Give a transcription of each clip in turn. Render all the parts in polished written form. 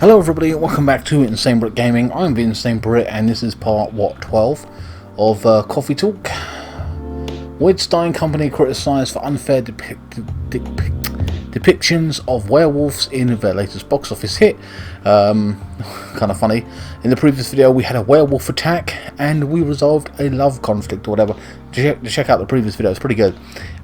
Hello everybody, welcome back to INSANEBRIT Gaming. I'm the INSANEBRIT and this is part, 12 of Coffee Talk. Wood Stein Company criticised for unfair depictions of werewolves in their latest box office hit. Kind of funny. In the previous video we had a werewolf attack and we resolved a love conflict or whatever. Check out the previous video, it's pretty good.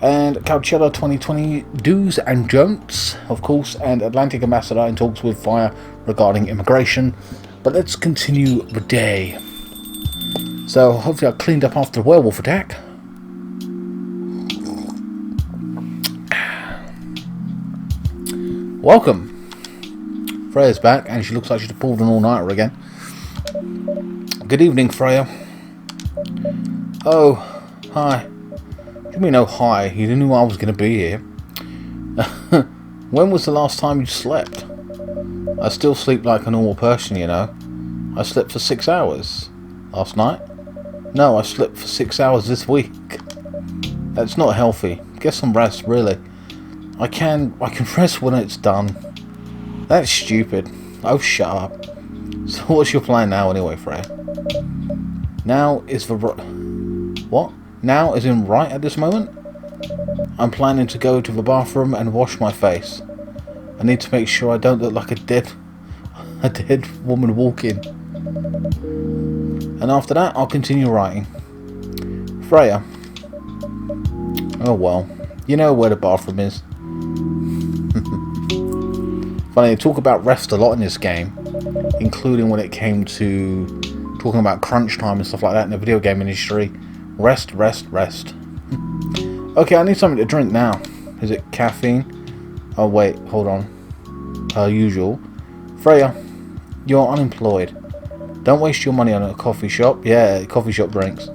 And Coachella 2020 do's and don'ts, of course, and Atlantic ambassador in talks with Freya regarding immigration. But let's continue the day. So hopefully I cleaned up after the werewolf attack. Welcome. Freya's back and she looks like she's pulled an all-nighter again. Good evening, Freya. Oh, hi. What do you mean, oh hi? You knew I was going to be here. When was the last time you slept? I still sleep like a normal person, you know. I slept for 6 hours. Last night? No, I slept for 6 hours this week. That's not healthy. Get some rest, really. I can rest when it's done. That's stupid. Oh, shut up. So what's your plan now anyway, Freya? Now is the... What? Now is in right at this moment? I'm planning to go to the bathroom and wash my face. I need to make sure I don't look like a dead woman walking. And after that, I'll continue writing. Freya. Oh well. You know where the bathroom is. Funny, they talk about rest a lot in this game, including when it came to talking about crunch time and stuff like that in the video game industry. Rest, rest, rest. Okay, I need something to drink now. Is it caffeine? Oh wait, hold on. Per usual. Freya, you're unemployed. Don't waste your money on a coffee shop. Yeah, coffee shop drinks.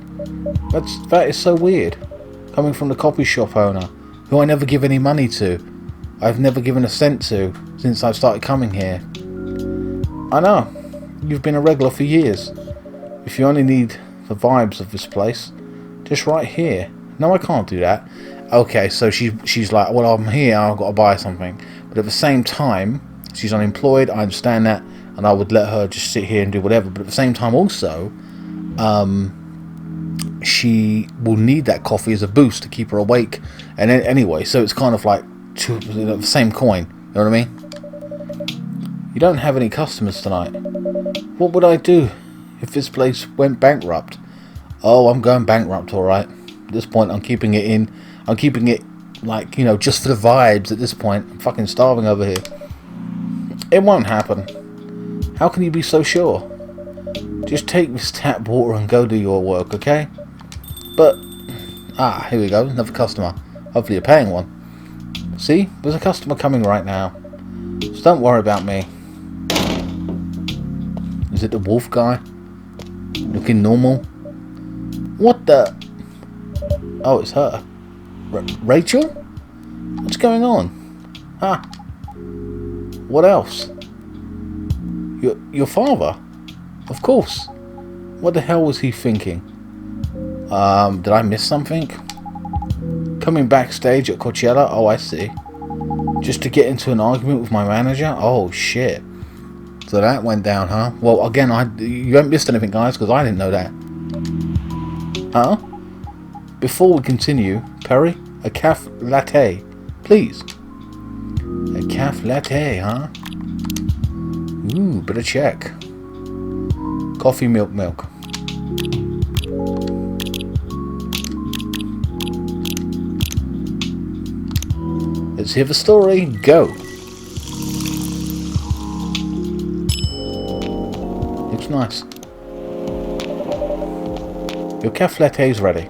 That is so weird. Coming from the coffee shop owner, who I never give any money to. I've never given a cent to since I started coming here. I know. You've been a regular for years. If you only need the vibes of this place, just right here. No, I can't do that. Okay, so she's like, well, I'm here, I've got to buy something. But at the same time, she's unemployed, I understand that, and I would let her just sit here and do whatever. But at the same time also, she will need that coffee as a boost to keep her awake. And anyway, so it's kind of like the same coin. You know what I mean? You don't have any customers tonight. What would I do if this place went bankrupt? Oh, I'm going bankrupt, alright. At this point, I'm keeping it in. I'm keeping it, like, you know, just for the vibes at this point. I'm fucking starving over here. It won't happen. How can you be so sure? Just take this tap water and go do your work, okay? But, here we go. Another customer. Hopefully you're paying one. See? There's a customer coming right now. So don't worry about me. Is it the wolf guy? Looking normal? What the... Oh, it's her. Racheal? What's going on? Huh? What else? Your father? Of course. What the hell was he thinking? Did I miss something? Coming backstage at Coachella? Oh, I see. Just to get into an argument with my manager? Oh, shit. So that went down, huh? Well, again, you haven't missed anything, guys, because I didn't know that. Huh? Before we continue, Perry, a caf latte, please. A caf latte, huh? Ooh, better check. Coffee, milk. Let's hear the story. Go. Looks nice. Your caf latte's ready.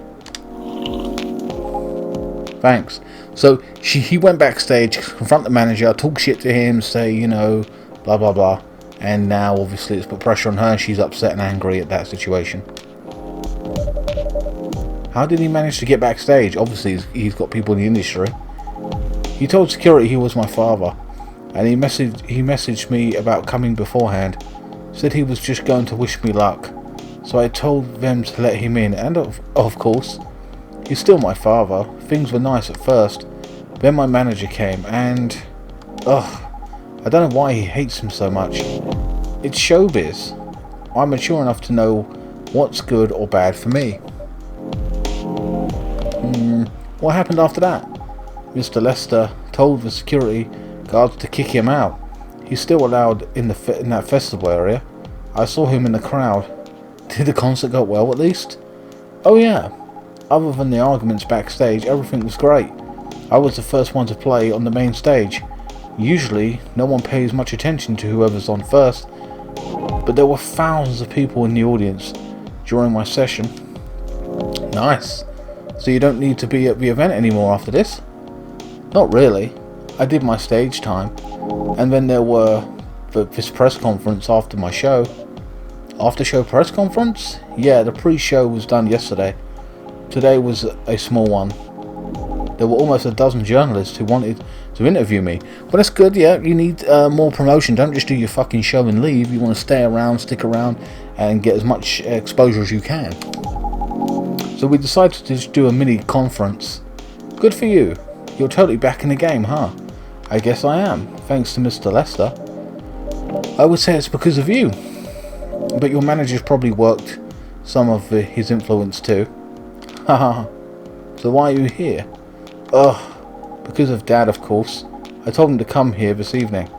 Thanks. So he went backstage, confront the manager, talk shit to him, say, you know, blah blah blah, and now obviously it's put pressure on her and she's upset and angry at that situation. How did he manage to get backstage? Obviously he's got people in the industry. He told security he was my father, and he messaged me about coming beforehand. Said he was just going to wish me luck. So I told them to let him in, and of course, he's still my father. Things were nice at first. Then my manager came, and... I I don't know why he hates him so much. It's showbiz. I'm mature enough to know what's good or bad for me. What happened after that? Mr. Lester told the security guards to kick him out. He's still allowed in that festival area. I saw him in the crowd. Did the concert go well at least? Oh yeah. Other than the arguments backstage, everything was great. I was the first one to play on the main stage. Usually, no one pays much attention to whoever's on first, but there were thousands of people in the audience during my session. Nice. So you don't need to be at the event anymore after this? Not really. I did my stage time, and then there were this press conference after my show. After show press conference? Yeah, the pre-show was done yesterday. Today was a small one. There were almost a dozen journalists who wanted to interview me. Well, that's good, yeah. You need more promotion. Don't just do your fucking show and leave. You want to stay around, stick around, and get as much exposure as you can. So we decided to just do a mini conference. Good for you. You're totally back in the game, huh? I guess I am, thanks to Mr. Lester. I would say it's because of you. But your manager's probably worked some of his influence too. Haha. So why are you here? Ugh. Because of Dad, of course. I told him to come here this evening.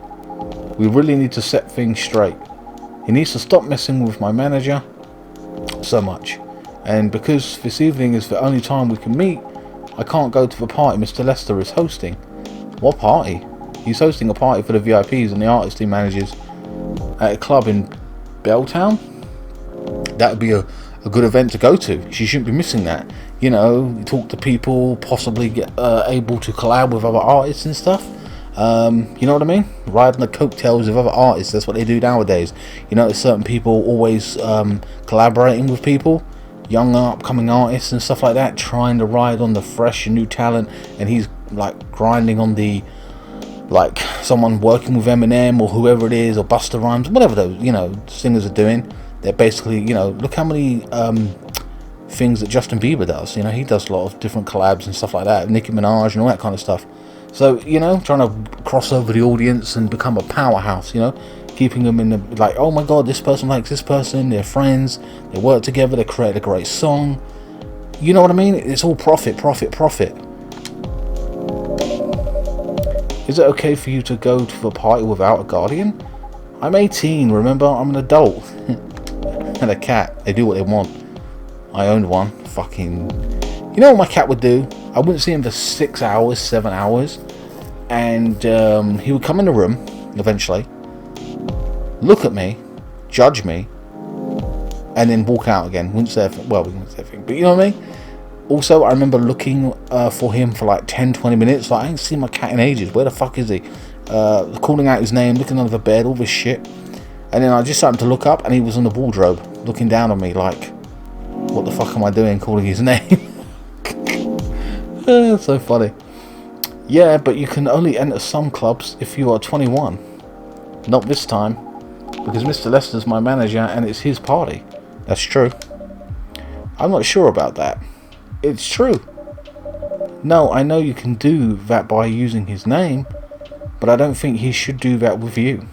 We really need to set things straight. He needs to stop messing with my manager so much. And because this evening is the only time we can meet, I can't go to the party Mr. Lester is hosting. What party? He's hosting a party for the VIPs and the artists he manages at a club in Belltown? That would be a good event to go to. She shouldn't be missing that. You know, talk to people, possibly get able to collab with other artists and stuff. You know what I mean? Riding the coattails of other artists. That's what they do nowadays. You know, there's certain people always collaborating with people, young upcoming artists and stuff like that, trying to ride on the fresh and new talent, and he's like grinding on the, like, someone working with Eminem or whoever it is, or Busta Rhymes, whatever those, you know, singers are doing. They're basically, you know, look how many things that Justin Bieber does. You know, he does a lot of different collabs and stuff like that, Nicki Minaj and all that kind of stuff. So, you know, trying to cross over the audience and become a powerhouse, you know, keeping them in the, like, oh my god, this person likes this person, they're friends, they work together, they create a great song. You know what I mean? It's all profit, profit, profit. Is it okay for you to go to the party without a guardian? I'm 18, remember? I'm an adult. And a cat, they do what they want. I owned one. Fucking, you know what my cat would do? I wouldn't see him for 6 hours, 7 hours, and he would come in the room eventually, look at me, judge me, and then walk out again. Wouldn't say anything. Well, we wouldn't say anything, but you know what I mean? Also, I remember looking for him for like 10-20 minutes. Like, I ain't seen my cat in ages. Where the fuck is he? Calling out his name, looking under the bed, all this shit. And then I just started to look up, and he was on the wardrobe, looking down on me like, what the fuck am I doing calling his name? It's so funny. Yeah, but you can only enter some clubs if you are 21. Not this time, because Mr. Lester's my manager and it's his party. That's true. I'm not sure about that. It's true. No, I know you can do that by using his name, but I don't think he should do that with you.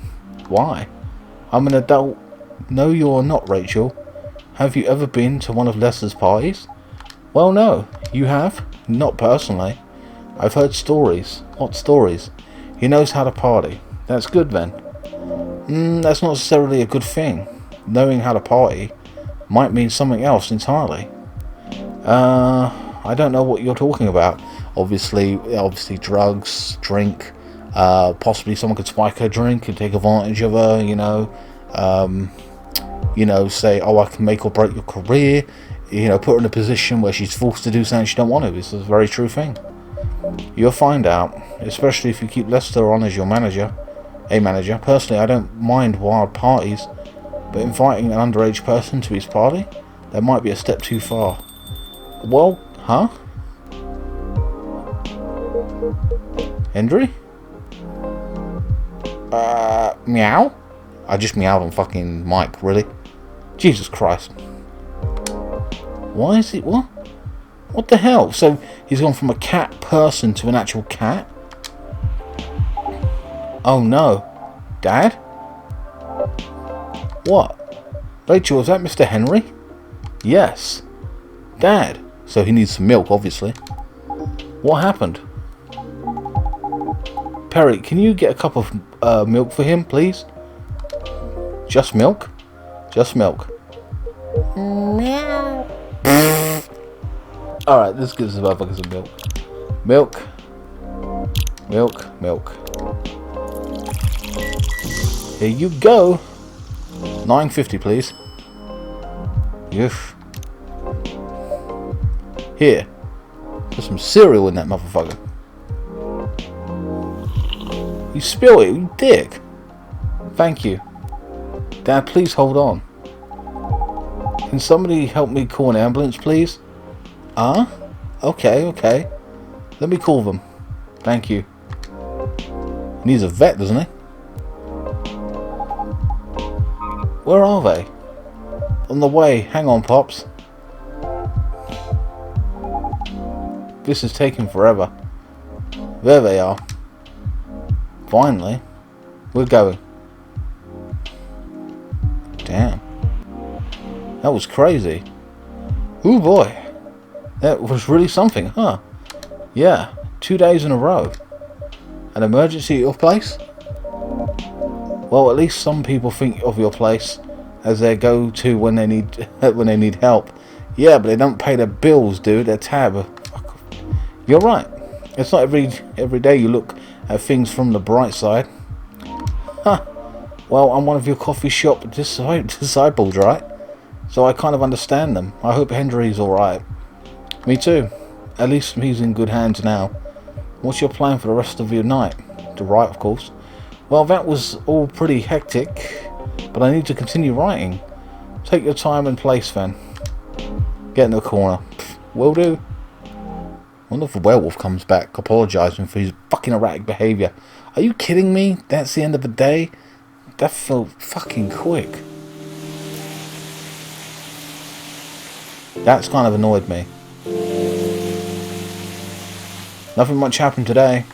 Why? I'm an adult. No, you're not, Racheal. Have you ever been to one of Lester's parties? Well, no. You have? Not personally. I've heard stories. What stories? He knows how to party. That's good then. That's not necessarily a good thing. Knowing how to party might mean something else entirely. I don't know what you're talking about. Obviously drugs, drink, possibly someone could spike her drink and take advantage of her, you know, say, oh, I can make or break your career, you know, put her in a position where she's forced to do something she don't want to. This is a very true thing. You'll find out, especially if you keep Lester on as your manager, a manager. Personally, I don't mind wild parties, but inviting an underage person to his party, that might be a step too far. Well, huh? Hendry? Meow? I just meowed on fucking mic, really? Jesus Christ. Why is it, what? What the hell? So, he's gone from a cat person to an actual cat? Oh no. Dad? What? Racheal, is that Mr. Henry? Yes. Dad. So he needs some milk, obviously. What happened? Perry, can you get a cup of milk for him, please? Just milk? Just milk. Meow. Alright, let's give this motherfucker some milk. Milk. Milk. Milk. Here you go. $9.50, please. Yes. Here. Put some cereal in that motherfucker. You spill it, you dick. Thank you. Dad, please hold on. Can somebody help me call an ambulance, please? Okay, okay. Let me call them. Thank you. He needs a vet, doesn't he? Where are they? On the way. Hang on, Pops. This is taking forever. There they are. Finally. We're going. Damn. That was crazy. Ooh boy. That was really something, huh? Yeah. 2 days in a row. An emergency at your place? Well, at least some people think of your place as their go-to when they need help. Yeah, but they don't pay their bills, dude. Their tab. You're right. It's not every day you look at things from the bright side. Huh. Well, I'm one of your coffee shop disciples, right? So I kind of understand them. I hope Henry's alright. Me too. At least he's in good hands now. What's your plan for the rest of your night? To write, of course. Well, that was all pretty hectic, but I need to continue writing. Take your time and place, then. Get in the corner. Will do. Wonder if the werewolf comes back apologising for his fucking erratic behaviour. Are you kidding me? That's the end of the day? That felt fucking quick. That's kind of annoyed me. Nothing much happened today.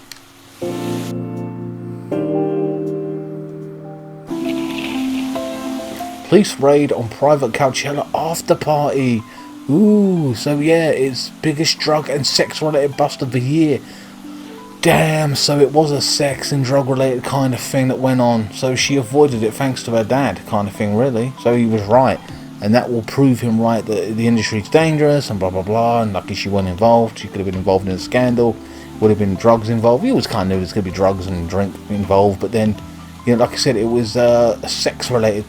Police raid on private Coachella after party. Ooh, so yeah, it's biggest drug and sex related bust of the year. Damn, so it was a sex and drug related kind of thing that went on. So she avoided it thanks to her dad kind of thing, really. So he was right. And that will prove him right that the industry's dangerous and blah blah blah. And lucky she wasn't involved. She could have been involved in a scandal. Would have been drugs involved. He always kind of knew there's going to be drugs and drink involved. But then, you know, like I said, it was a sex related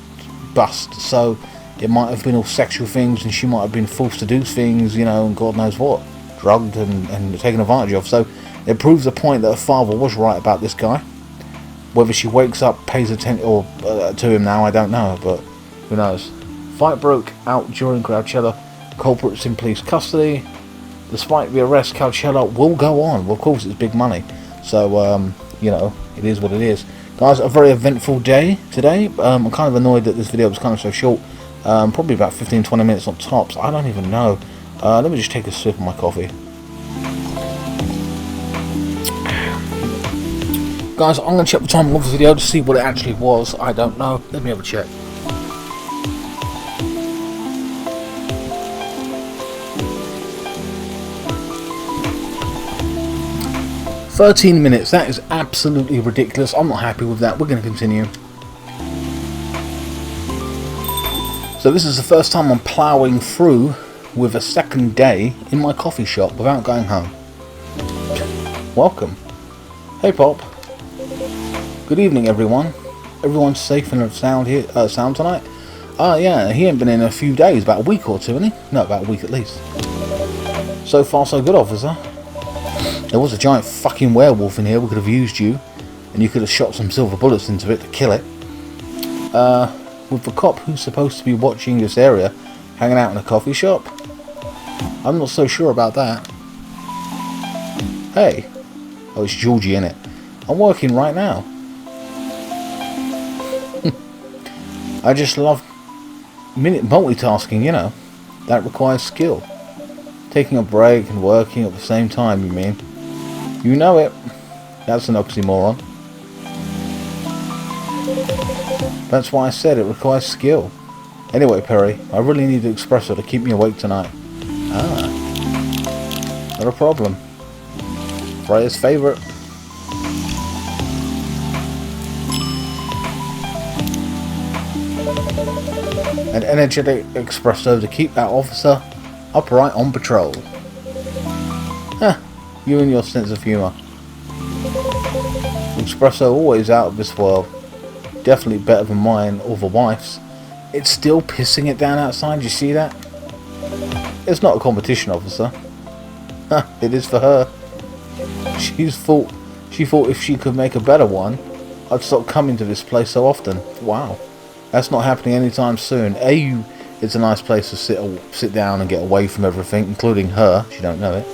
bust. So it might have been all sexual things, and she might have been forced to do things, you know, and God knows what, drugged and taken advantage of. So it proves the point that her father was right about this guy. Whether she wakes up, pays attention or to him now, I don't know, but who knows. Fight broke out during Coachella. Culprits in police custody. Despite the arrest, Coachella will go on. Well, of course, it's big money, so you know, it is what it is. Guys, a very eventful day today. I'm kind of annoyed that this video was kind of so short. Probably about 15-20 minutes on tops. I don't even know. Let me just take a sip of my coffee. Guys, I'm going to check the time of the video to see what it actually was. I don't know. Let me have a check. "13 minutes. That is absolutely ridiculous. I'm not happy with that. We're going to continue. So this is the first time I'm ploughing through with a second day in my coffee shop without going home. Welcome. Hey Pop. Good evening everyone. Everyone's safe and sound here sound tonight? Yeah, he ain't been in a few days, about a week or two, hasn't he? No, about a week at least. So far so good, officer. There was a giant fucking werewolf in here. We could have used you, and you could have shot some silver bullets into it to kill it. With the cop who's supposed to be watching this area hanging out in a coffee shop? I'm not so sure about that. Hey. Oh, it's Jorji, innit? I'm working right now. I just love multitasking, you know. That requires skill. Taking a break and working at the same time, you mean? You know it. That's an oxymoron. That's why I said it requires skill. Anyway, Perry, I really need the espresso to keep me awake tonight. Ah, not a problem. Freya's favourite. An energetic espresso to keep that officer upright on patrol. Huh, you and your sense of humour. Espresso always out of this world. Definitely better than mine or the wife's. It's still pissing it down outside, you see that? It's not a competition, officer. Huh, it is for her. She thought if she could make a better one, I'd stop coming to this place so often. Wow. That's not happening anytime soon. It's a nice place to sit down and get away from everything, including her. She don't know it.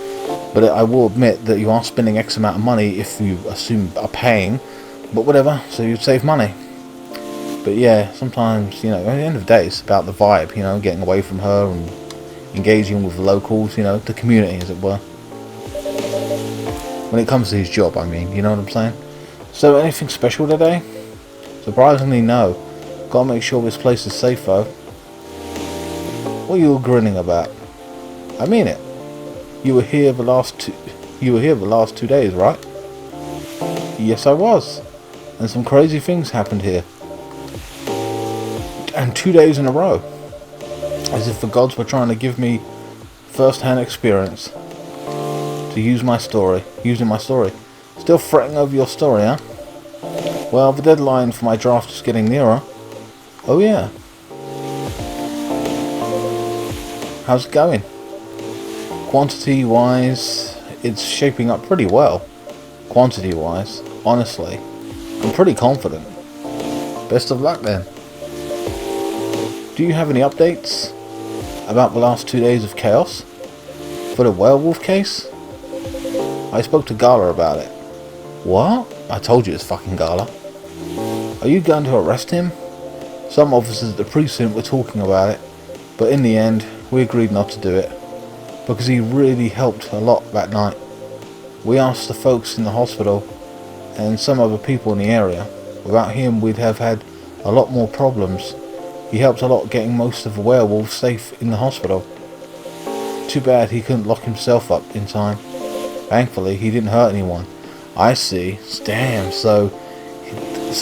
But I will admit that you are spending X amount of money if you assume are paying. But whatever, so you'd save money. But yeah, sometimes, you know, at the end of the day, it's about the vibe, you know, getting away from her and engaging with the locals, you know, the community, as it were. When it comes to his job, I mean, you know what I'm saying? So, anything special today? Surprisingly, no. Gotta make sure this place is safe, though. What are you all grinning about? I mean it. You were here the last 2 days, right? Yes, I was. And some crazy things happened here. And 2 days in a row. As if the gods were trying to give me first-hand experience. To using my story. Still fretting over your story, huh? Well, the deadline for my draft is getting nearer. Oh yeah. How's it going? Quantity-wise, it's shaping up pretty well. Quantity-wise, honestly. I'm pretty confident. Best of luck then. Do you have any updates about the last 2 days of chaos? For the werewolf case? I spoke to Gala about it. What? I told you it's fucking Gala. Are you going to arrest him? Some officers at the precinct were talking about it, but in the end, we agreed not to do it. Because he really helped a lot that night. We asked the folks in the hospital, and some other people in the area. Without him, we'd have had a lot more problems. He helped a lot getting most of the werewolves safe in the hospital. Too bad he couldn't lock himself up in time. Thankfully, he didn't hurt anyone. I see. Damn, so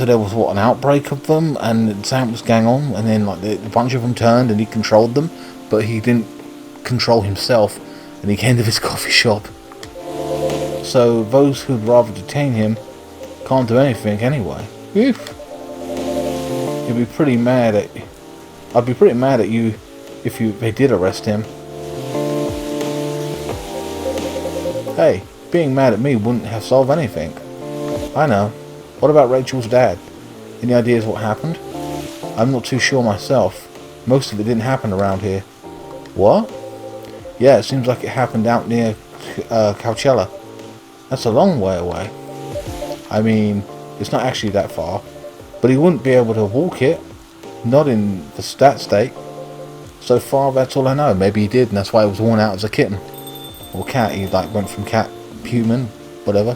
there was, what, an outbreak of them, and something was going on, and then like a bunch of them turned and he controlled them, but he didn't control himself, and he came to this coffee shop. So those who'd rather detain him can't do anything anyway. Oof. I'd be pretty mad at you if they did arrest him. Hey, being mad at me wouldn't have solved anything. I know. What about Racheal's dad? Any ideas what happened? I'm not too sure myself. Most of it didn't happen around here. What? Yeah, it seems like it happened out near Coachella. That's a long way away. I mean, it's not actually that far. But he wouldn't be able to walk it. Not in that state. So far, that's all I know. Maybe he did, and that's why he was worn out as a kitten. Or cat. He like went from cat, human, whatever.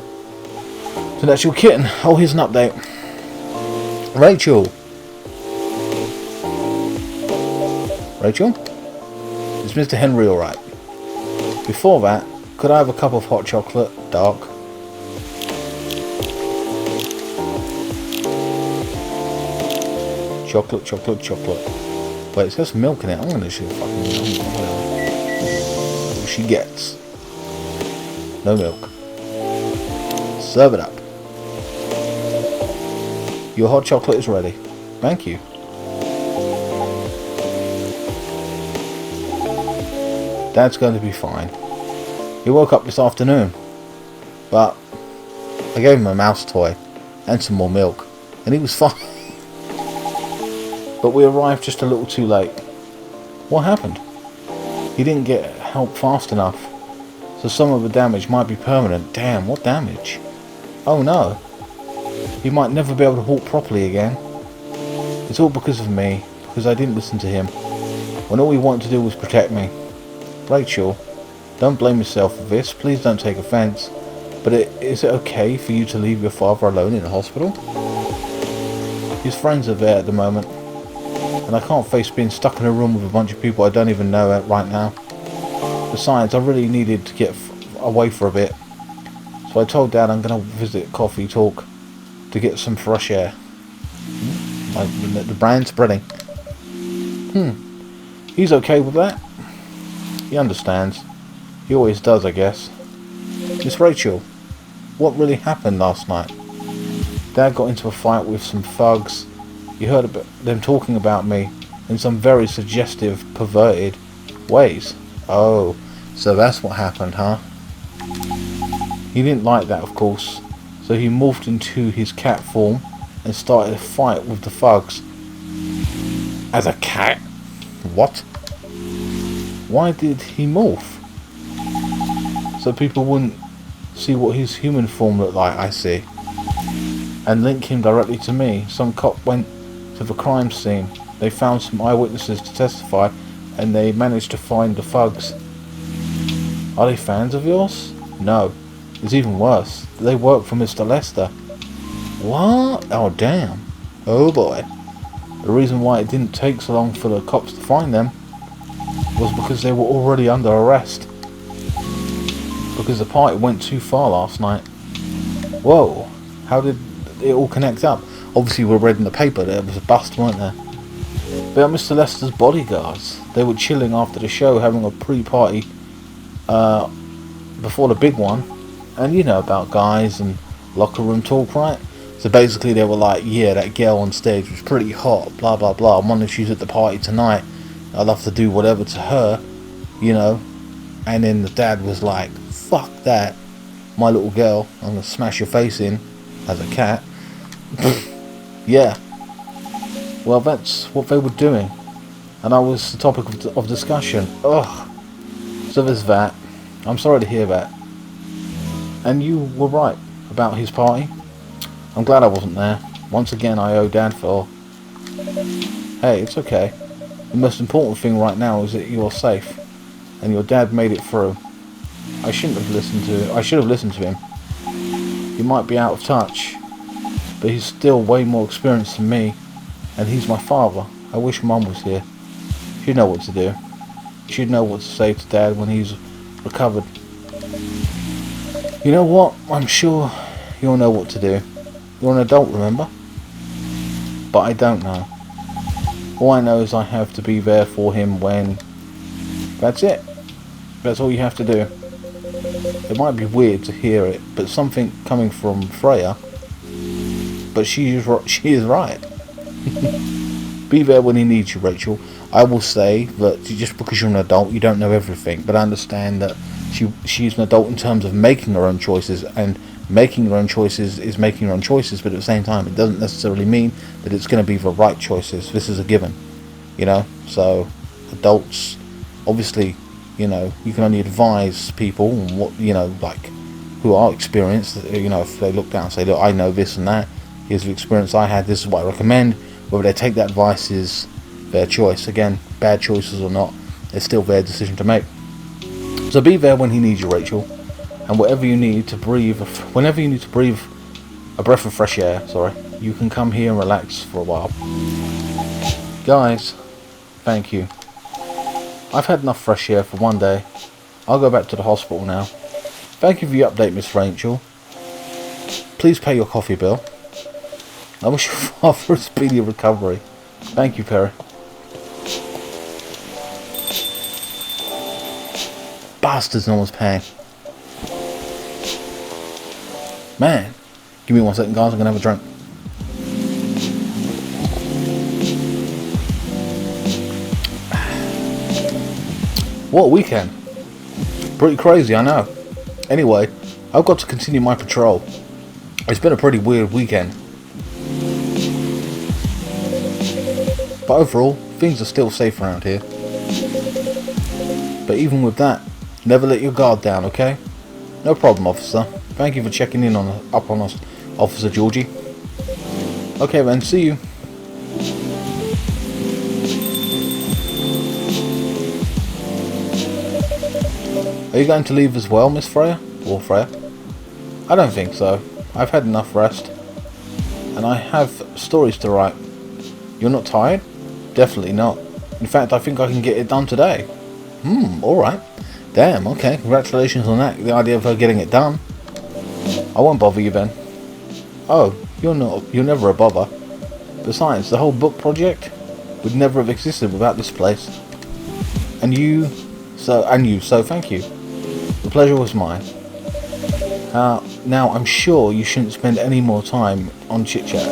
So that's your kitten. Oh, here's an update. Racheal. Racheal? Is Mr. Henry alright? Before that, could I have a cup of hot chocolate, dark? Chocolate, chocolate, chocolate. Wait, it says milk in it. I'm going to shoot fucking milk. What she gets. No milk. Serve it up. Your hot chocolate is ready. Thank you. Dad's going to be fine. He woke up this afternoon. But I gave him a mouse toy and some more milk. And he was fine. But we arrived just a little too late. What happened? He didn't get help fast enough. So some of the damage might be permanent. Damn, what damage? Oh no. He might never be able to walk properly again. It's all because of me. Because I didn't listen to him. When all he wanted to do was protect me. Racheal, don't blame yourself for this. Please don't take offence. But is it okay for you to leave your father alone in the hospital? His friends are there at the moment, and I can't face being stuck in a room with a bunch of people I don't even know right now. Besides, I really needed to get away for a bit, so I told Dad I'm going to visit Coffee Talk to get some fresh air. The brand's spreading. He's okay with that. He understands. He always does, I guess. Miss Racheal, what really happened last night? Dad got into a fight with some thugs. You heard about them talking about me in some very suggestive, perverted ways. Oh, so that's what happened, huh? He didn't like that, of course, so he morphed into his cat form and started a fight with the thugs. As a cat? What? Why did he morph? So people wouldn't see what his human form looked like, I see. And link him directly to me. Some cop went to the crime scene. They found some eyewitnesses to testify, and they managed to find the thugs. Are they fans of yours? No. It's even worse. They work for Mr. Lester. What? Oh damn. Oh boy. The reason why it didn't take so long for the cops to find them was because they were already under arrest. Because the party went too far last night. Whoa. How did it all connect up? Obviously we read in the paper there was a bust, weren't there? They are Mr. Lester's bodyguards. They were chilling after the show, having a pre-party before the big one. And you know about guys and locker room talk, right? So basically they were like, yeah, that girl on stage was pretty hot, blah blah blah. I'm wondering if she's at the party tonight. I'd love to do whatever to her, you know. And then the dad was like, fuck that, my little girl, I'm gonna smash your face in as a cat. Yeah. Well, that's what they were doing, and I was the topic of discussion. Ugh. So there's that. I'm sorry to hear that. And you were right about his party. I'm glad I wasn't there. Once again, I owe Dad for... Hey, it's okay. The most important thing right now is that you're safe, and your dad made it through. I should have listened to him. He might be out of touch, but he's still way more experienced than me, and he's my father. I wish Mum was here. She'd know what to do. She'd know what to say to Dad when he's recovered. You know what? I'm sure you'll know what to do. You're an adult, remember? But I don't know. All I know is I have to be there for him when... That's it. That's all you have to do. It might be weird to hear it, but something coming from Freya. But she is right. Be there when he needs you, Racheal. I will say that just because you're an adult, you don't know everything. But I understand that she's an adult in terms of making her own choices, and making her own choices is making her own choices, but at the same time it doesn't necessarily mean that it's going to be the right choices. This is a given, you know. So adults, obviously, you know, you can only advise people on what, you know, like, who are experienced, you know, if they look down and say, look, I know this and that, here's the experience I had, this is what I recommend. Whether they take that advice is their choice. Again, bad choices or not, it's still their decision to make. So be there when he needs you, Racheal. And whatever you need to breathe, whenever you need to breathe a breath of fresh air, you can come here and relax for a while. Guys, thank you. I've had enough fresh air for one day. I'll go back to the hospital now. Thank you for your update, Miss Racheal. Please pay your coffee bill. I wish your father a speedy recovery. Thank you, Perry. Bastards, no one's paying. Man, give me 1 second, guys. I'm gonna have a drink. What a weekend. Pretty crazy, I know. Anyway, I've got to continue my patrol. It's been a pretty weird weekend. But overall, things are still safe around here. But even with that, never let your guard down, okay? No problem, officer. Thank you for checking in up on us, Officer Georgie. Okay then, see you. Are you going to leave as well, Miss Freya? Or Freya? I don't think so. I've had enough rest. and I have stories to write. You're not tired? Definitely not. In fact, I think I can get it done today. Alright. Damn, okay, congratulations on that, the idea of her getting it done. I won't bother you then. Oh, you're never a bother. Besides, the whole book project would never have existed without this place. And you, so thank you. The pleasure was mine. Now I'm sure you shouldn't spend any more time on chit-chat.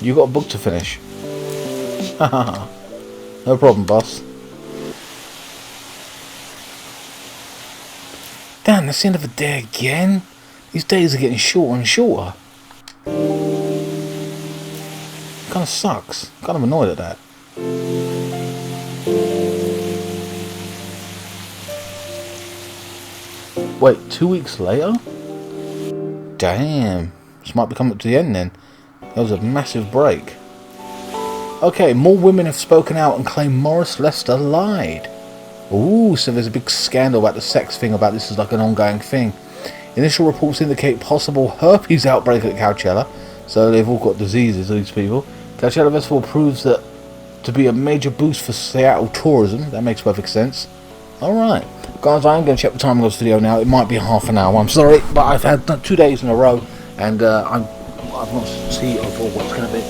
You got a book to finish. Haha. No problem, boss. Damn, that's the end of the day again. These days are getting shorter and shorter. Kinda sucks. Kind of annoyed at that. Wait, 2 weeks later? Damn. This might be coming to the end then. That was a massive break. Okay, more women have spoken out and claimed Morris Lester lied. Ooh, so there's a big scandal about the sex thing, about this is like an ongoing thing. Initial reports indicate possible herpes outbreak at Coachella. So they've all got diseases, these people. Coachella Festival proves that to be a major boost for Seattle tourism. That makes perfect sense. Alright. Guys, I am going to check the time of this video now. It might be half an hour. I'm sorry, but I've had 2 days in a row. And I've not seen what it's going to be.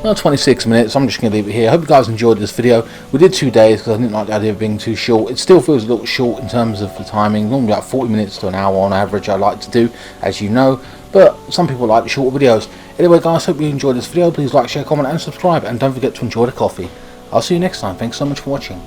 Well, 26 minutes. I'm just going to leave it here. I hope you guys enjoyed this video. We did 2 days because I didn't like the idea of being too short. It still feels a little short in terms of the timing. Normally about 40 minutes to an hour on average I like to do, as you know. But some people like the shorter videos. Anyway guys, hope you enjoyed this video. Please like, share, comment and subscribe. And don't forget to enjoy the coffee. I'll see you next time. Thanks so much for watching.